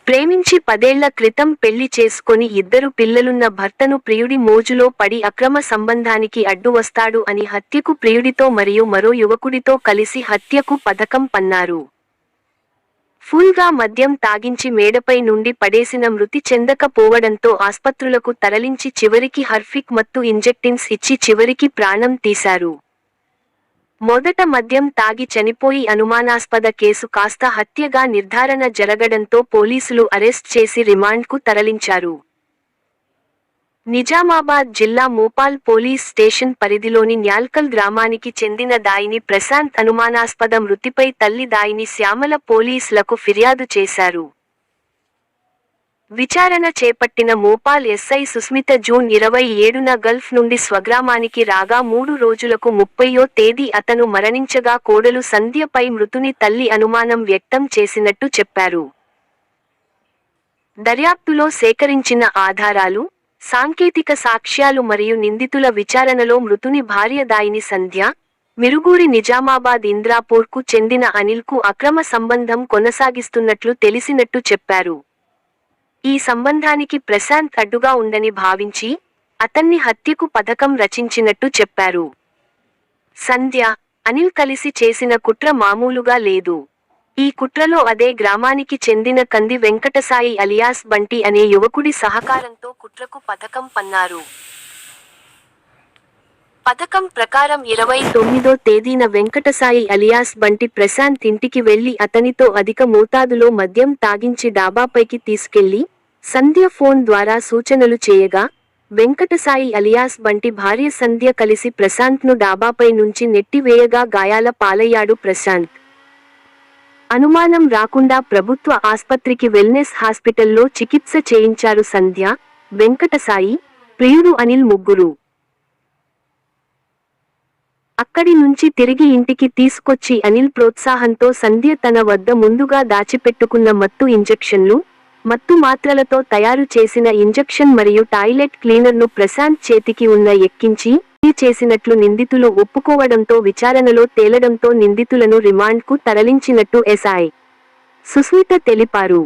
ప్రేమించి 10 ఏళ్ల క్రితం పెళ్లి చేసుకొని 2 పిల్లలున్న భర్తను ప్రియుడి మోజులో పడి అక్రమ సంబంధానికి అడ్డు వస్తాడు అని హత్యకు ప్రియుడితో మరియు మరో యువకుడితో కలిసి హత్యకు పథకం పన్నారు. ఫుల్ గా మద్యం తాగించి మేడపై నుండి పడేసిన మృతి చెందకపోవడంతో ఆస్పత్రులకు తరలించి చివరికి హార్పిక్ మత్తు ఇంజెక్టిన్స్ ఇచ్చి చివరికి ప్రాణం తీశారు. మొదట మద్యం తాగి చనిపోయి అనుమానాస్పద కేసు కాస్త హత్యగా నిర్ధారణ జరగడంతో పోలీసులు అరెస్ట్ చేసి రిమాండ్కు తరలించారు. నిజామాబాద్ జిల్లా మోపాల్ పోలీస్ స్టేషన్ పరిధిలోని న్యాల్కల్ గ్రామానికి చెందిన దాయిని ప్రశాంత్ అనుమానాస్పద మృతిపై తల్లి దాయిని శ్యామల పోలీసులకు ఫిర్యాదు చేశారు. విచారణ చేపట్టిన మోపాల్ ఎస్ఐ సుస్మిత జూన్ 27న గల్ఫ్ నుండి స్వగ్రామానికి రాగా 3 రోజులకు 30వ తేదీ అతను మరణించగా కోడలు సంధ్యపై మృతుని తల్లి అనుమానం వ్యక్తం చేసినట్టు చెప్పారు. దర్యాప్తులో సేకరించిన ఆధారాలు, సాంకేతిక సాక్ష్యాలు మరియు నిందితుల విచారణలో మృతుని భార్య దాయిని సంధ్య, మిరుగూరి నిజామాబాద్ ఇంద్రాపూర్కు చెందిన అనిల్కు అక్రమ సంబంధం కొనసాగిస్తున్నట్లు తెలిసినట్టు చెప్పారు. ఈ సంబంధానికి ప్రశాంత్ అడ్డుగా ఉందని భావించి, అతన్ని హత్యకు పథకం రచించినట్టు చెప్పారు. సంధ్య, అనిల్ కలిసి చేసిన కుట్ర మామూలుగా లేదు. ఈ కుట్రలో అదే గ్రామానికి చెందిన కంది వెంకటసాయి అలియాస్ బంటి అనే యువకుడి సహకారంతో కుట్రకు పథకం పన్నారు. పథకం ప్రకారం 29వ తేదీన వెంకటసాయి అలియాస్ బంటి ప్రశాంత్ ఇంటికి వెళ్లి అతనితో అధిక మోతాదులో మద్యం తాగించి డాబాపైకి తీసుకెళ్లి, సంధ్య ఫోన్ ద్వారా సూచనలు చేయగా, వెంకటసాయి అలియాస్ బంటి భార్య సంధ్య కలిసి ప్రశాంత్ను డాబాపై నుంచి నెట్టివేయగా గాయాల పాలయ్యాడు ప్రశాంత్. అనుమానం రాకుండా ప్రభుత్వ ఆస్పత్రికి వెల్నెస్ హాస్పిటల్లో చికిత్స చేయించారు సంధ్య, వెంకటసాయి, ప్రియుడు అనిల్ ముగ్గురు. అక్కడి నుంచి తిరిగి ఇంటికి తీసుకొచ్చి అనిల్ ప్రోత్సాహంతో సంధ్య తన వద్ద ముందుగా దాచిపెట్టుకున్న మత్తు ఇంజెక్షన్లు, మత్తు మాత్రలతో తయారు చేసిన ఇంజెక్షన్ మరియు టాయిలెట్ క్లీనర్ను ప్రశాంత్ చేతికి ఉన్న ఎక్కించి చేసినట్లు నిందితులు ఒప్పుకోవడంతో విచారణలో తేలడంతో నిందితులను రిమాండ్కు తరలించినట్టు ఎస్ఐ సుస్మిత తెలిపారు.